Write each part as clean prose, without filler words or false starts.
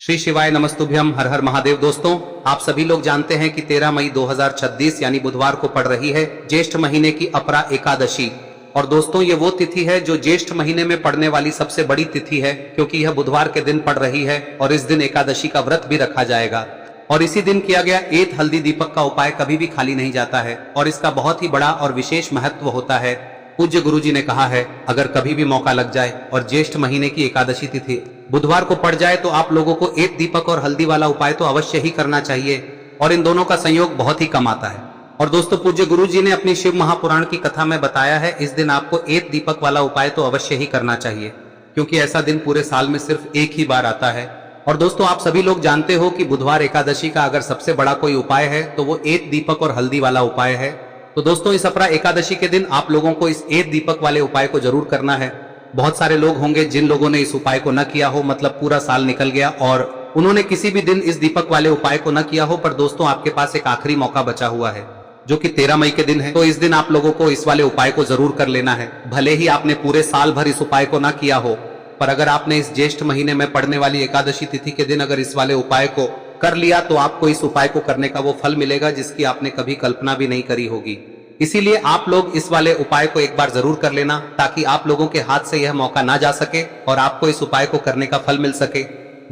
श्री शिवाय नमस्तुभ्यम, हर हर महादेव। दोस्तों, आप सभी लोग जानते हैं कि 13 मई 2026 यानी बुधवार को पड़ रही है ज्येष्ठ महीने की अपरा एकादशी। और दोस्तों, ये वो तिथि है जो ज्येष्ठ महीने में पड़ने वाली सबसे बड़ी तिथि है, क्योंकि यह बुधवार के दिन पड़ रही है और इस दिन एकादशी का व्रत भी रखा जाएगा। और इसी दिन किया गया एत हल्दी दीपक का उपाय कभी भी खाली नहीं जाता है और इसका बहुत ही बड़ा और विशेष महत्व होता है। पूज्य गुरुजी ने कहा है, अगर कभी भी मौका लग जाए और ज्येष्ठ महीने की एकादशी तिथि बुधवार को पड़ जाए तो आप लोगों को एत दीपक और हल्दी वाला उपाय तो अवश्य ही करना चाहिए और इन दोनों का संयोग बहुत ही कम आता है। और दोस्तों, पूज्य गुरुजी ने अपनी शिव महापुराण की कथा में बताया है, इस दिन आपको एत दीपक वाला उपाय तो अवश्य ही करना चाहिए, क्योंकि ऐसा दिन पूरे साल में सिर्फ एक ही बार आता है। और दोस्तों, आप सभी लोग जानते हो कि बुधवार एकादशी का अगर सबसे बड़ा कोई उपाय है तो वो एत दीपक और हल्दी वाला उपाय है। तो दोस्तों, इस अपरा एकादशी के दिन आप लोगों को इस एत दीपक वाले उपाय को जरूर करना है। बहुत सारे लोग होंगे जिन लोगों ने इस उपाय को न किया हो, मतलब पूरा साल निकल गया और उन्होंने किसी भी दिन इस दीपक वाले उपाय को न किया हो, पर दोस्तों आपके पास एक आखिरी मौका बचा हुआ है जो कि 13 मई के दिन है। तो इस दिन आप लोगों को इस वाले उपाय को जरूर कर लेना है। भले ही आपने पूरे साल भर इस उपाय को न किया हो, पर अगर आपने इस ज्येष्ठ महीने में पड़ने वाली एकादशी तिथि के दिन अगर इस वाले उपाय को कर लिया तो आपको इस उपाय को करने का वो फल मिलेगा जिसकी आपने कभी कल्पना भी नहीं करी होगी। इसीलिए आप लोग इस वाले उपाय को एक बार जरूर कर लेना, ताकि आप लोगों के हाथ से यह मौका ना जा सके और आपको इस उपाय को करने का फल मिल सके।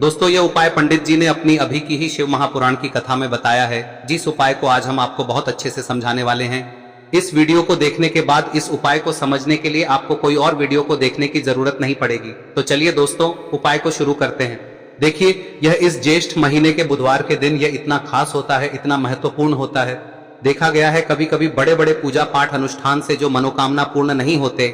दोस्तों, यह उपाय पंडित जी ने अपनी अभी की ही शिव महापुराण की कथा में बताया है, जिस उपाय को आज हम आपको बहुत अच्छे से समझाने वाले हैं। इस वीडियो को देखने के बाद इस उपाय को समझने के लिए आपको कोई और वीडियो को देखने की जरूरत नहीं पड़ेगी। तो चलिए दोस्तों, उपाय को शुरू करते हैं। देखिए, यह इस ज्येष्ठ महीने के बुधवार के दिन यह इतना खास होता है, इतना महत्वपूर्ण होता है। देखा गया है कभी कभी बड़े बड़े पूजा पाठ अनुष्ठान से जो मनोकामना पूर्ण नहीं होते,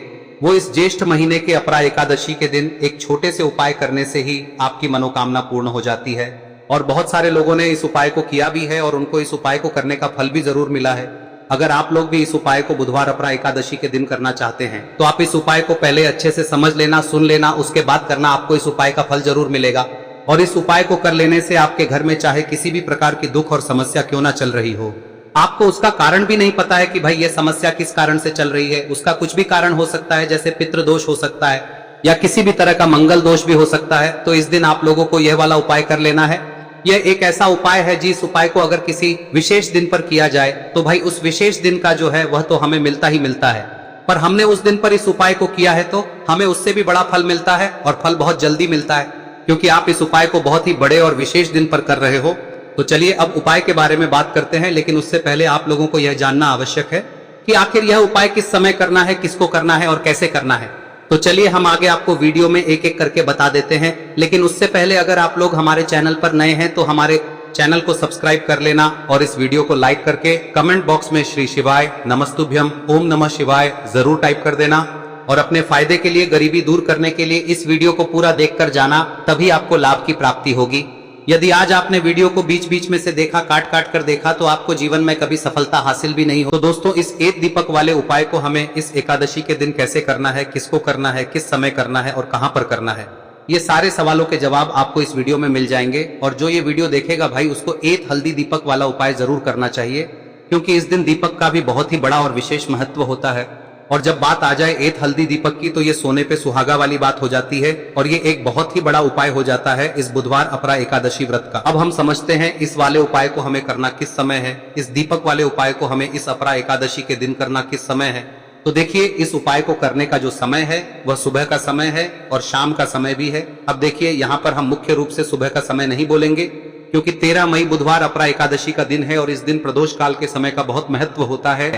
वो इस ज्येष्ठ महीने के अपरा एकादशी के दिन एक छोटे से उपाय करने से ही आपकी मनोकामना पूर्ण हो जाती है। और बहुत सारे लोगों ने इस उपाय को किया भी है और उनको इस उपाय को करने का फल भी जरूर मिला है। अगर आप लोग भी इस उपाय को बुधवार अपरा एकादशी के दिन करना चाहते हैं तो आप इस उपाय को पहले अच्छे से समझ लेना, सुन लेना, उसके बाद करना। आपको इस उपाय का फल जरूर मिलेगा। और इस उपाय को कर लेने से आपके घर में चाहे किसी भी प्रकार की दुख और समस्या क्यों ना चल रही हो, आपको उसका कारण भी नहीं पता है कि भाई ये समस्या किस कारण से चल रही है, उसका कुछ भी कारण हो सकता है, जैसे पितृ दोष हो सकता है या किसी भी तरह का मंगल दोष भी हो सकता है। तो इस दिन आप लोगों को यह वाला उपाय कर लेना है। यह एक ऐसा उपाय है जिस उपाय को अगर किसी विशेष दिन पर किया जाए तो भाई उस विशेष दिन का जो है वह तो हमें मिलता ही मिलता है, पर हमने उस दिन पर इस उपाय को किया है तो हमें उससे भी बड़ा फल मिलता है और फल बहुत जल्दी मिलता है, क्योंकि आप इस उपाय को बहुत ही बड़े और विशेष दिन पर कर रहे हो। तो चलिए अब उपाय के बारे में बात करते हैं, लेकिन उससे पहले आप लोगों को यह जानना आवश्यक है कि आखिर यह उपाय किस समय करना है, किसको करना है और कैसे करना है। तो चलिए हम आगे आपको वीडियो में एक एक करके बता देते हैं, लेकिन उससे पहले अगर आप लोग हमारे चैनल पर नए हैं तो हमारे चैनल को सब्सक्राइब कर लेना और इस वीडियो को लाइक करके कमेंट बॉक्स में श्री शिवाय नमस्तुभ्यम ओम नमः शिवाय जरूर टाइप कर देना। और अपने फायदे के लिए, गरीबी दूर करने के लिए इस वीडियो को पूरा देखकर जाना, तभी आपको लाभ की प्राप्ति होगी। यदि आज आपने वीडियो को बीच बीच में से देखा, काट काट कर देखा, तो आपको जीवन में कभी सफलता हासिल भी नहीं हो। तो दोस्तों, इस एत दीपक वाले उपाय को हमें इस एकादशी के दिन कैसे करना है, किसको करना है, किस समय करना है और कहां पर करना है, ये सारे सवालों के जवाब आपको इस वीडियो में मिल जाएंगे। और जो ये वीडियो देखेगा भाई, उसको एत हल्दी दीपक वाला उपाय जरूर करना चाहिए, क्योंकि इस दिन दीपक का भी बहुत ही बड़ा और विशेष महत्व होता है। और जब बात आ जाए एत हल्दी दीपक की तो ये सोने पे सुहागा वाली बात हो जाती है और ये एक बहुत ही बड़ा उपाय हो जाता है इस बुधवार अपरा एकादशी व्रत का। अब हम समझते हैं इस वाले उपाय को हमें करना किस समय है, इस दीपक वाले उपाय को हमें इस अपरा एकादशी के दिन करना किस समय है। तो देखिए, इस उपाय को करने का जो समय है वह सुबह का समय है और शाम का समय भी है। अब देखिए, यहाँ पर हम मुख्य रूप से सुबह का समय नहीं बोलेंगे, क्योंकि 13 मई बुधवार अपरा एकादशी का दिन है और इस दिन प्रदोष काल के समय का बहुत महत्व होता है।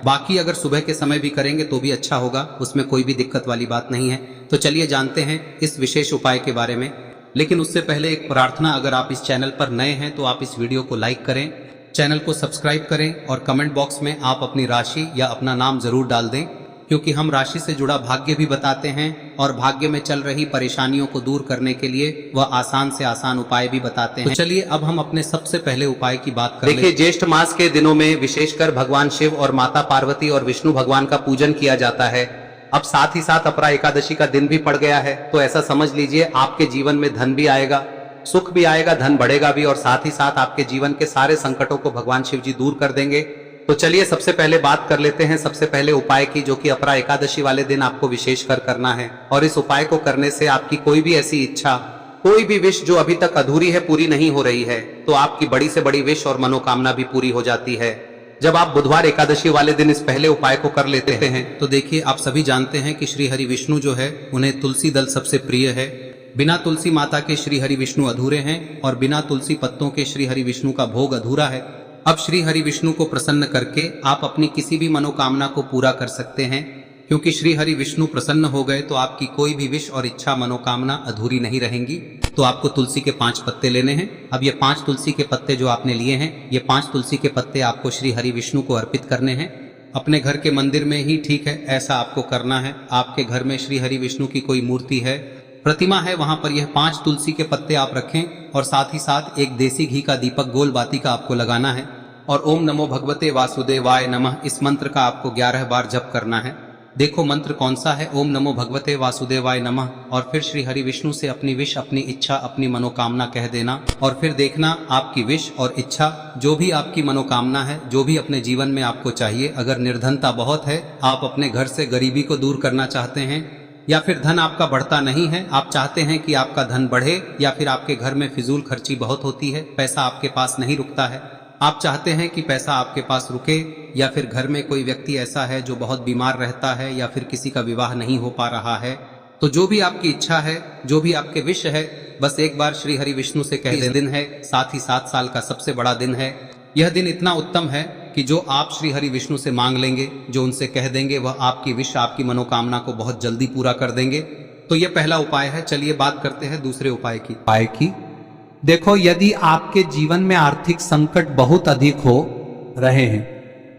बाकी अगर सुबह के समय भी करेंगे तो भी अच्छा होगा, उसमें कोई भी दिक्कत वाली बात नहीं है। तो चलिए जानते हैं इस विशेष उपाय के बारे में। लेकिन उससे पहले एक प्रार्थना, अगर आप इस चैनल पर नए हैं तो आप इस वीडियो को लाइक करें, चैनल को सब्सक्राइब करें और कमेंट बॉक्स में आप अपनी राशि या अपना नाम जरूर डाल दें, क्योंकि हम राशि से जुड़ा भाग्य भी बताते हैं और भाग्य में चल रही परेशानियों को दूर करने के लिए वह आसान से आसान उपाय भी बताते हैं। तो चलिए अब हम अपने सबसे पहले उपाय की बात करें। देखिए, ज्येष्ठ मास के दिनों में विशेषकर भगवान शिव और माता पार्वती और विष्णु भगवान का पूजन किया जाता है। अब साथ ही साथ अपरा एकादशी का दिन भी पड़ गया है, तो ऐसा समझ लीजिए आपके जीवन में धन भी आएगा, सुख भी आएगा, धन बढ़ेगा भी और साथ ही साथ आपके जीवन के सारे संकटों को भगवान शिव जी दूर कर देंगे। तो चलिए सबसे पहले बात कर लेते हैं सबसे पहले उपाय की, जो कि अपरा एकादशी वाले दिन आपको विशेष कर करना है। और इस उपाय को करने से आपकी कोई भी ऐसी इच्छा कोई भी विश जो अभी तक अधूरी है, पूरी नहीं हो रही है, तो आपकी बड़ी से बड़ी विश और मनोकामना भी पूरी हो जाती है जब आप बुधवार एकादशी वाले दिन इस पहले उपाय को कर लेते हैं। तो देखिए, आप सभी जानते हैं कि श्री हरि विष्णु जो है उन्हें तुलसी दल सबसे प्रिय है। बिना तुलसी माता के श्री हरि विष्णु अधूरे हैं और बिना तुलसी पत्तों के श्री हरि विष्णु का भोग अधूरा है। अब श्री हरि विष्णु को प्रसन्न करके आप अपनी किसी भी मनोकामना को पूरा कर सकते हैं, क्योंकि श्री हरि विष्णु प्रसन्न हो गए तो आपकी कोई भी विश और इच्छा मनोकामना अधूरी नहीं रहेंगी। तो आपको तुलसी के 5 पत्ते लेने हैं। अब ये 5 तुलसी के पत्ते जो आपने लिए हैं, ये 5 तुलसी के पत्ते आपको श्री हरि विष्णु को अर्पित करने हैं। अपने घर के मंदिर में ही ठीक है, ऐसा आपको करना है। आपके घर में श्री हरि विष्णु की कोई मूर्ति है, प्रतिमा है, वहां पर यह 5 तुलसी के पत्ते आप रखें और साथ ही साथ एक देसी घी का दीपक गोल बाती का आपको लगाना है और ओम नमो भगवते वासुदेवाय नमः इस मंत्र का आपको 11 बार जप करना है। देखो मंत्र कौन सा है, ओम नमो भगवते वासुदेवाय नमः, और फिर श्री हरि विष्णु से अपनी विश, अपनी इच्छा, अपनी मनोकामना कह देना और फिर देखना आपकी विश और इच्छा, जो भी आपकी मनोकामना है, जो भी अपने जीवन में आपको चाहिए। अगर निर्धनता बहुत है, आप अपने घर से गरीबी को दूर करना चाहते हैं, या फिर धन आपका बढ़ता नहीं है, आप चाहते हैं कि आपका धन बढ़े, या फिर आपके घर में फिजूल खर्ची बहुत होती है, पैसा आपके पास नहीं रुकता है, आप चाहते हैं कि पैसा आपके पास रुके, या फिर घर में कोई व्यक्ति ऐसा है जो बहुत बीमार रहता है, या फिर किसी का विवाह नहीं हो पा रहा है, तो जो भी आपकी इच्छा है, जो भी आपके विश है, बस एक बार श्री हरि विष्णु से कह दें। दिन है, साथ ही 7 साल का सबसे बड़ा दिन है। यह दिन इतना उत्तम है कि जो आप श्री हरि विष्णु से मांग लेंगे, जो उनसे कह देंगे, वह आपकी विश, आपकी मनोकामना को बहुत जल्दी पूरा कर देंगे। तो यह पहला उपाय है। चलिए बात करते हैं दूसरे उपाय की। देखो, यदि आपके जीवन में आर्थिक संकट बहुत अधिक हो रहे हैं,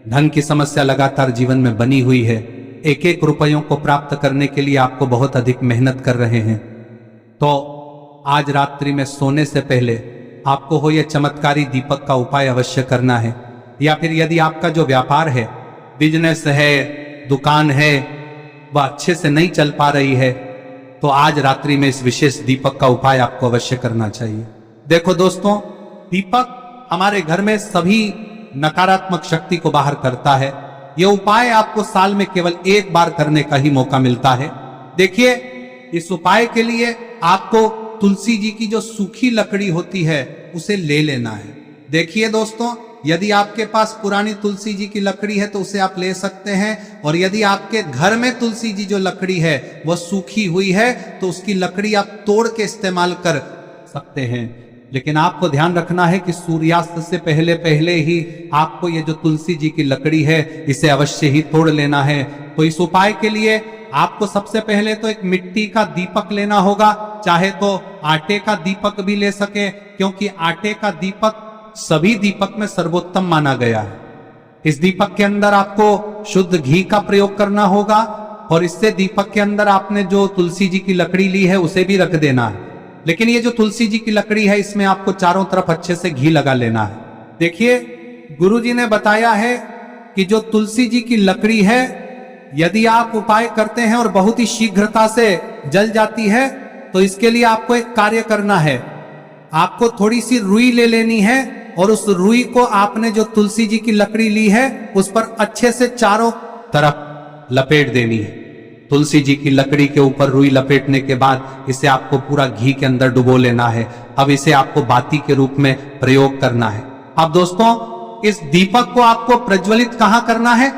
धन की समस्या लगातार जीवन में बनी हुई है, एक एक रुपयों को प्राप्त करने के लिए आपको बहुत अधिक मेहनत कर रहे हैं, तो आज रात्रि में सोने से पहले आपको हो यह चमत्कारी दीपक का उपाय अवश्य करना है। या फिर यदि आपका जो व्यापार है, बिजनेस है, दुकान है, वह अच्छे से नहीं चल पा रही है, तो आज रात्रि में इस विशेष दीपक का उपाय आपको अवश्य करना चाहिए। देखो दोस्तों, दीपक हमारे घर में सभी नकारात्मक शक्ति को बाहर करता है। यह उपाय आपको साल में केवल एक बार करने का ही मौका मिलता है। देखिए, इस उपाय के लिए आपको तुलसी जी की जो सूखी लकड़ी होती है उसे ले लेना है। देखिए दोस्तों, यदि आपके पास पुरानी तुलसी जी की लकड़ी है तो उसे आप ले सकते हैं, और यदि आपके घर में तुलसी जी जो लकड़ी है वह सूखी हुई है तो उसकी लकड़ी आप तोड़ के इस्तेमाल कर सकते हैं। लेकिन आपको ध्यान रखना है कि सूर्यास्त से पहले पहले ही आपको ये जो तुलसी जी की लकड़ी है इसे अवश्य ही तोड़ लेना है। तो इस उपाय के लिए आपको सबसे पहले तो एक मिट्टी का दीपक लेना होगा, चाहे तो आटे का दीपक भी ले सके, क्योंकि आटे का दीपक सभी दीपक में सर्वोत्तम माना गया है। इस दीपक के अंदर आपको शुद्ध घी का प्रयोग करना होगा, और इससे दीपक के अंदर आपने जो तुलसी जी की लकड़ी ली है उसे भी रख देना है। लेकिन ये जो तुलसी जी की लकड़ी है, इसमें आपको चारों तरफ अच्छे से घी लगा लेना है। देखिए, गुरुजी ने बताया है कि जो तुलसी जी की लकड़ी है, यदि आप उपाय करते हैं और बहुत ही शीघ्रता से जल जाती है, तो इसके लिए आपको एक कार्य करना है। आपको थोड़ी सी रुई ले लेनी है और उस रुई को आपने जो तुलसी जी की लकड़ी ली है उस पर अच्छे से चारों तरफ लपेट देनी है। तुलसी जी की लकड़ी के ऊपर रुई लपेटने के बाद इसे आपको पूरा घी के अंदर डुबो लेना है। अब इसे आपको बाती के रूप में प्रयोग करना है। अब दोस्तों, इस दीपक को आपको प्रज्वलित कहां करना है?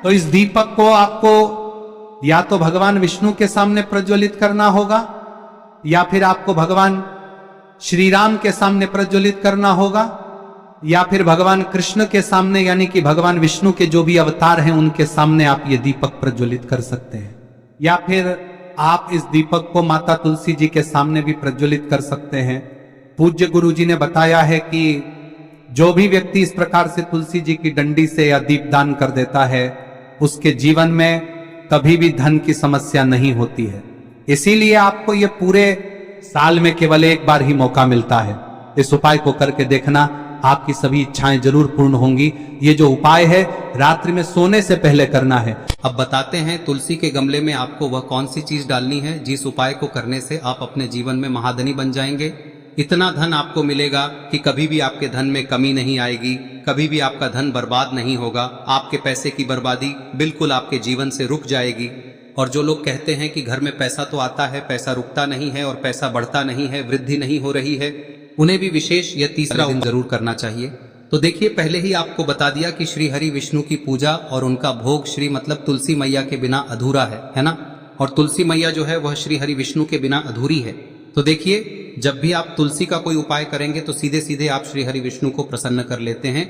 तो इस दीपक को आपको या तो भगवान विष्णु के सामने प्रज्वलित करना होगा, या फिर आपको भगवान श्री राम के सामने प्रज्वलित करना होगा, या फिर भगवान कृष्ण के सामने, यानी कि भगवान विष्णु के जो भी अवतार हैं उनके सामने आप ये दीपक प्रज्वलित कर सकते हैं। या फिर आप इस दीपक को माता तुलसी जी के सामने भी प्रज्वलित कर सकते हैं। पूज्य गुरु जी ने बताया है कि जो भी व्यक्ति इस प्रकार से तुलसी जी की डंडी से या दीपदान कर देता है, उसके जीवन में कभी भी धन की समस्या नहीं होती है। इसीलिए आपको ये पूरे साल में केवल एक बार ही मौका मिलता है। इस उपाय को करके देखना, आपकी सभी इच्छाएं जरूर पूर्ण होंगी। ये जो उपाय है रात्रि में सोने से पहले करना है। अब बताते हैं तुलसी के गमले में आपको वह कौन सी चीज डालनी है जिस उपाय को करने से आप अपने जीवन में महाधनी बन जाएंगे। इतना धन आपको मिलेगा कि कभी भी आपके धन में कमी नहीं आएगी, कभी भी आपका धन बर्बाद नहीं होगा। आपके पैसे की बर्बादी बिल्कुल आपके जीवन से रुक जाएगी। और जो लोग कहते हैं कि घर में पैसा तो आता है, पैसा रुकता नहीं है और पैसा बढ़ता नहीं है, वृद्धि नहीं हो रही है, उन्हें भी विशेष यह तीसरा दिन जरूर करना चाहिए। तो देखिए, पहले ही आपको बता दिया कि श्री हरि विष्णु की पूजा और उनका भोग श्री मतलब तुलसी मैया के बिना अधूरा है ना। और तुलसी मैया जो है वह श्री हरि विष्णु के बिना अधूरी है। तो देखिए, जब भी आप तुलसी का कोई उपाय करेंगे तो सीधे सीधे आप श्री हरि विष्णु को प्रसन्न कर लेते हैं।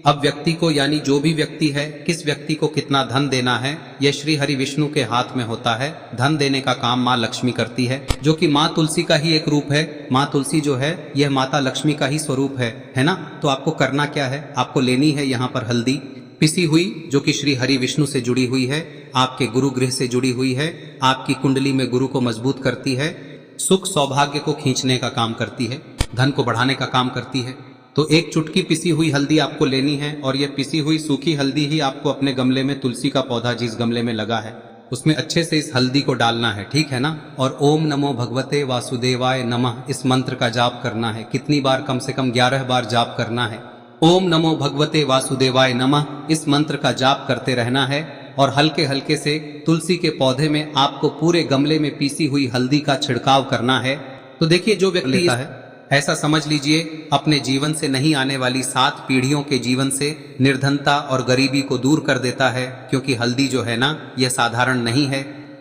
अब व्यक्ति को, यानी जो भी व्यक्ति है, किस व्यक्ति को कितना धन देना है, यह श्री हरि विष्णु के हाथ में होता है। धन देने का काम माँ लक्ष्मी करती है, जो कि माँ तुलसी का ही एक रूप है। माँ तुलसी जो है यह माता लक्ष्मी का ही स्वरूप है ना। तो आपको करना क्या है, आपको लेनी है यहाँ पर हल्दी पिसी हुई, जो कि श्री हरि विष्णु से जुड़ी हुई है, आपके गुरु गृह से जुड़ी हुई है, आपकी कुंडली में गुरु को मजबूत करती है, सुख सौभाग्य को खींचने का काम करती है, धन को बढ़ाने का काम करती है। तो एक चुटकी पिसी हुई हल्दी आपको लेनी है और यह पिसी हुई सूखी हल्दी ही आपको अपने गमले में, तुलसी का पौधा जिस गमले में लगा है उसमें अच्छे से इस हल्दी को डालना है, ठीक है ना। और ओम नमो भगवते वासुदेवाय नमः इस मंत्र का जाप करना है। कितनी बार? कम से कम 11 बार जाप करना है। ओम नमो भगवते वासुदेवाय नमः इस मंत्र का जाप करते रहना है और हल्के हल्के से तुलसी के पौधे में आपको पूरे गमले में पीसी हुई हल्दी का छिड़काव करना है। तो देखिए, जो व्यक्ति लेता है, ऐसा समझ लीजिए अपने जीवन से नहीं आने वाली 7 पीढ़ियों के जीवन से निर्धनता और गरीबी को दूर कर देता है। क्योंकि हल्दी जो है ना, यह साधारण नहीं है।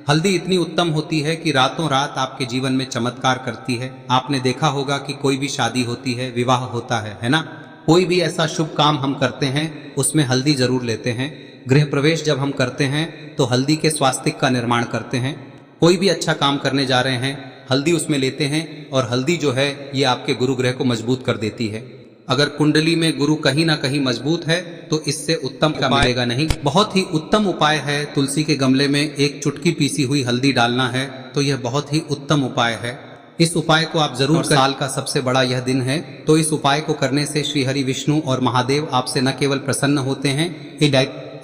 हल्दी इतनी उत्तम होती है कि रातों रात आपके जीवन में चमत्कार करती है। आपने देखा होगा कि कोई भी शादी होती है, विवाह होता है ना, कोई भी ऐसा शुभ काम हम करते हैं उसमें हल्दी जरूर लेते हैं। गृह प्रवेश जब हम करते हैं तो हल्दी के स्वास्तिक का निर्माण करते हैं। कोई भी अच्छा काम करने जा रहे हैं, हल्दी उसमें लेते हैं और हल्दी जो है ये आपके गुरु ग्रह को मजबूत कर देती है। अगर कुंडली में गुरु कहीं ना कहीं मजबूत है तो इससे उत्तम का मिलेगा नहीं। बहुत ही उत्तम उपाय है, तुलसी के गमले में एक चुटकी पीसी हुई हल्दी डालना है, तो यह बहुत ही उत्तम उपाय है। इस उपाय को आप जरूर करें। साल का सबसे बड़ा यह दिन है, तो इस उपाय को करने से श्री हरि विष्णु और महादेव आपसे न केवल प्रसन्न होते हैं,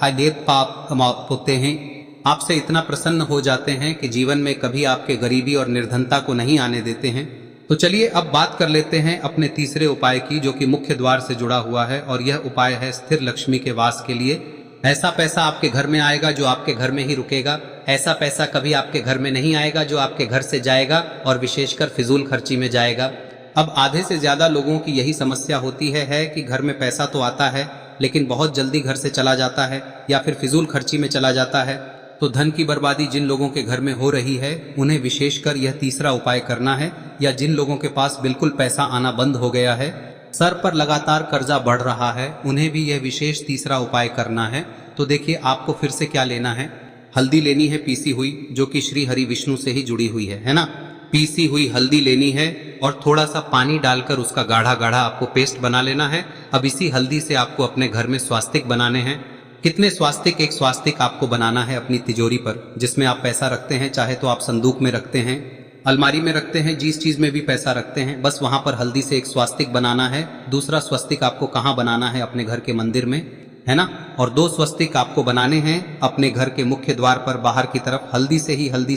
पाप होते हैं, आपसे इतना प्रसन्न हो जाते हैं कि जीवन में कभी आपके गरीबी और निर्धनता को नहीं आने देते हैं। तो चलिए अब बात कर लेते हैं अपने तीसरे उपाय की, जो कि मुख्य द्वार से जुड़ा हुआ है। और यह उपाय है स्थिर लक्ष्मी के वास के लिए। ऐसा पैसा आपके घर में आएगा जो आपके घर में ही रुकेगा। ऐसा पैसा कभी आपके घर में नहीं आएगा जो आपके घर से जाएगा और विशेषकर फिजूल खर्ची में जाएगा। अब आधे से ज्यादा लोगों की यही समस्या होती है कि घर में पैसा तो आता है लेकिन बहुत जल्दी घर से चला जाता है या फिर फिजूल खर्ची में चला जाता है। तो धन की बर्बादी जिन लोगों के घर में हो रही है उन्हें विशेषकर यह तीसरा उपाय करना है। या जिन लोगों के पास बिल्कुल पैसा आना बंद हो गया है, सर पर लगातार कर्जा बढ़ रहा है, उन्हें भी यह विशेष तीसरा उपाय करना है। तो देखिए, आपको फिर से क्या लेना है, हल्दी लेनी है पीसी हुई, जो कि श्री हरि विष्णु से ही जुड़ी हुई है ना। पीसी हुई हल्दी लेनी है और थोड़ा सा पानी डालकर उसका गाढ़ा गाढ़ा आपको पेस्ट बना लेना है। अब इसी हल्दी से आपको अपने घर में स्वास्तिक बनाने हैं। कितने स्वास्तिक? एक स्वास्तिक आपको बनाना है अपनी तिजोरी पर, जिसमें आप पैसा रखते हैं। चाहे तो आप संदूक में रखते हैं, अलमारी में रखते हैं, जिस चीज में भी पैसा रखते हैं, बस वहां पर हल्दी से एक स्वास्तिक बनाना है। दूसरा स्वस्तिक आपको कहाँ बनाना है? अपने घर के मंदिर में, है ना। और 2 स्वस्तिक आपको बनाने हैं अपने घर के मुख्य द्वार पर बाहर की तरफ। हल्दी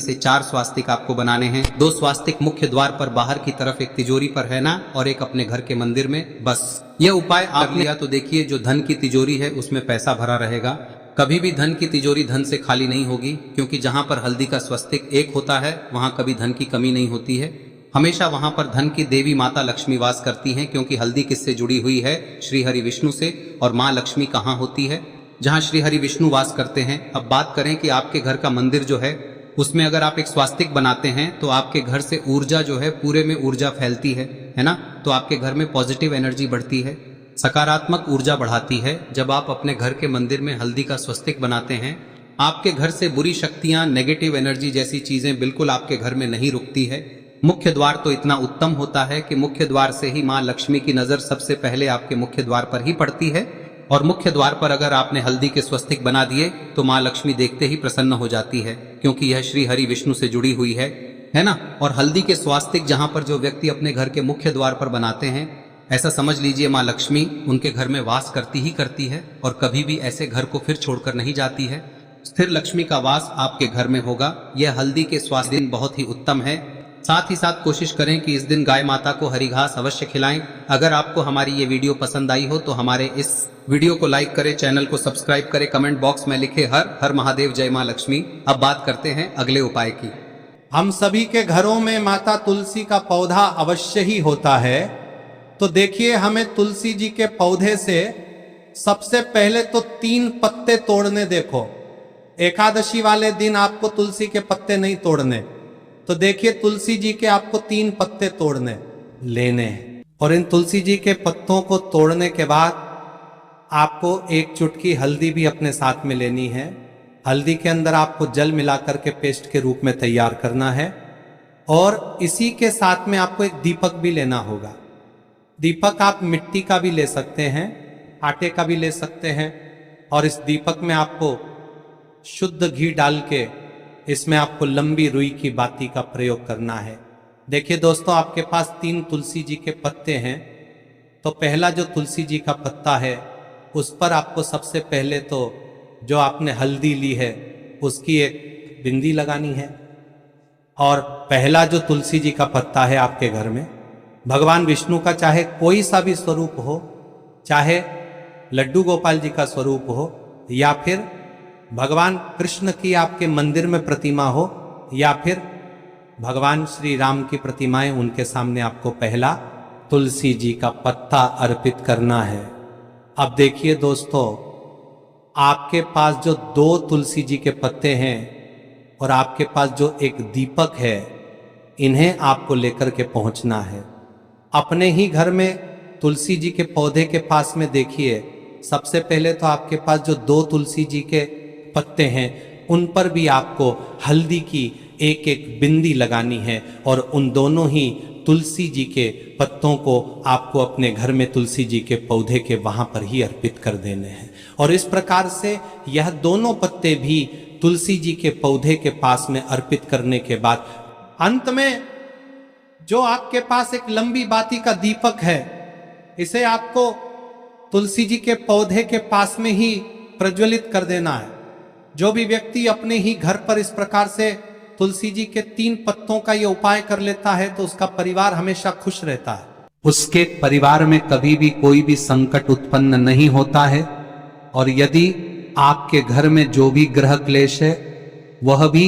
से 4 स्वास्तिक आपको बनाने हैं। 2 स्वास्तिक मुख्य द्वार पर बाहर की तरफ, एक तिजोरी पर, है ना, और एक अपने घर के मंदिर में। बस यह उपाय आप लिया तो देखिए, जो धन की तिजोरी है उसमें पैसा भरा रहेगा। कभी भी धन की तिजोरी धन से खाली नहीं होगी, क्योंकि जहां पर हल्दी का स्वस्तिक एक होता है वहां कभी धन की कमी नहीं होती है। हमेशा वहां पर धन की देवी माता लक्ष्मी वास करती हैं, क्योंकि हल्दी किससे जुड़ी हुई है? श्री हरि विष्णु से। और माँ लक्ष्मी कहाँ होती है? जहाँ श्री हरि विष्णु वास करते हैं। अब बात करें कि आपके घर का मंदिर जो है उसमें अगर आप एक स्वास्तिक बनाते हैं तो आपके घर से ऊर्जा जो है, पूरे में ऊर्जा फैलती है ना। तो आपके घर में पॉजिटिव एनर्जी बढ़ती है, सकारात्मक ऊर्जा बढ़ाती है। जब आप अपने घर के मंदिर में हल्दी का स्वस्तिक बनाते हैं, आपके घर से बुरी शक्तियां, नेगेटिव एनर्जी जैसी चीजें बिल्कुल आपके घर में नहीं रुकती है। मुख्य द्वार तो इतना उत्तम होता है कि मुख्य द्वार से ही माँ लक्ष्मी की नजर सबसे पहले आपके मुख्य द्वार पर ही पड़ती है। और मुख्य द्वार पर अगर आपने हल्दी के स्वस्तिक बना दिए तो माँ लक्ष्मी देखते ही प्रसन्न हो जाती है, क्योंकि यह श्री हरि विष्णु से जुड़ी हुई है ना। और हल्दी के स्वास्तिक जहां पर जो व्यक्ति अपने घर के मुख्य द्वार पर बनाते हैं, ऐसा समझ लीजिए माँ लक्ष्मी उनके घर में वास करती ही करती है और कभी भी ऐसे घर को फिर छोड़कर नहीं जाती है। स्थिर लक्ष्मी का वास आपके घर में होगा। यह हल्दी के स्वास्तिक बहुत ही उत्तम है। साथ ही साथ कोशिश करें कि इस दिन गाय माता को हरी घास अवश्य खिलाएं। अगर आपको हमारी ये वीडियो पसंद आई हो तो हमारे इस वीडियो को लाइक करें, चैनल को सब्सक्राइब करें, कमेंट बॉक्स में लिखे हर हर महादेव, जय मां लक्ष्मी। अब बात करते हैं अगले उपाय की। हम सभी के घरों में माता तुलसी का पौधा अवश्य ही होता है। तो देखिए, हमें तुलसी जी के पौधे से सबसे पहले तो 3 पत्ते तोड़ने। देखो, एकादशी वाले दिन आपको तुलसी के पत्ते नहीं तोड़ने, तो देखिए तुलसी जी के आपको 3 पत्ते तोड़ने लेने हैं। और इन तुलसी जी के पत्तों को तोड़ने के बाद आपको 1 चुटकी हल्दी भी अपने साथ में लेनी है। हल्दी के अंदर आपको जल मिलाकर के पेस्ट के रूप में तैयार करना है। और इसी के साथ में आपको एक दीपक भी लेना होगा। दीपक आप मिट्टी का भी ले सकते हैं, आटे का भी ले सकते हैं। और इस दीपक में आपको शुद्ध घी डाल के इसमें आपको लंबी रुई की बाती का प्रयोग करना है। देखिए दोस्तों, आपके पास 3 तुलसी जी के पत्ते हैं। तो पहला जो तुलसी जी का पत्ता है उस पर आपको सबसे पहले तो जो आपने हल्दी ली है उसकी एक बिंदी लगानी है। और पहला जो तुलसी जी का पत्ता है आपके घर में, भगवान विष्णु का चाहे कोई सा भी स्वरूप हो, चाहे लड्डू गोपाल जी का स्वरूप हो, या फिर भगवान कृष्ण की आपके मंदिर में प्रतिमा हो, या फिर भगवान श्री राम की प्रतिमाएं, उनके सामने आपको पहला तुलसी जी का पत्ता अर्पित करना है। अब देखिए दोस्तों, आपके पास जो 2 तुलसी जी के पत्ते हैं और आपके पास जो एक दीपक है, इन्हें आपको लेकर के पहुंचना है। अपने ही घर में तुलसी जी के पौधे के पास में देखिए, सबसे पहले तो आपके पास जो 2 तुलसी जी के पत्ते हैं उन पर भी आपको हल्दी की एक एक बिंदी लगानी है। और उन दोनों ही तुलसी जी के पत्तों को आपको अपने घर में तुलसी जी के पौधे के वहां पर ही अर्पित कर देने हैं। और इस प्रकार से यह दोनों पत्ते भी तुलसी जी के पौधे के पास में अर्पित करने के बाद अंत में जो आपके पास एक लंबी बाती का दीपक है, इसे आपको तुलसी जी के पौधे के पास में ही प्रज्वलित कर देना है। जो भी व्यक्ति अपने ही घर पर इस प्रकार से तुलसी जी के 3 पत्तों का ये उपाय कर लेता है तो उसका परिवार हमेशा खुश रहता है। उसके परिवार में कभी भी कोई भी संकट उत्पन्न नहीं होता है। और यदि आपके घर में जो भी ग्रह क्लेश है वह भी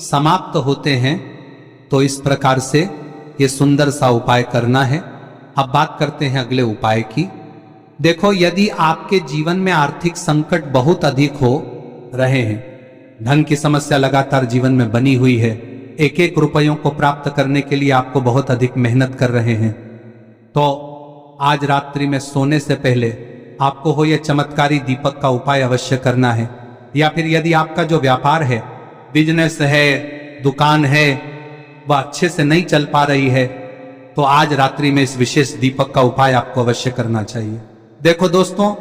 समाप्त होते हैं। तो इस प्रकार से ये सुंदर सा उपाय करना है। अब बात करते हैं अगले उपाय की। देखो, यदि आपके जीवन में आर्थिक संकट बहुत अधिक हो रहे हैं, धन की समस्या लगातार जीवन में बनी हुई है, एक एक रुपयों को प्राप्त करने के लिए आपको बहुत अधिक मेहनत कर रहे हैं, तो आज रात्रि में सोने से पहले आपको हो यह चमत्कारी दीपक का उपाय अवश्य करना है। या फिर यदि आपका जो व्यापार है, बिजनेस है, दुकान है, वह अच्छे से नहीं चल पा रही है, तो आज रात्रि में इस विशेष दीपक का उपाय आपको अवश्य करना चाहिए। देखो दोस्तों,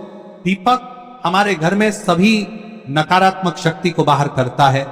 दीपक हमारे घर में सभी नकारात्मक शक्ति को बाहर करता है।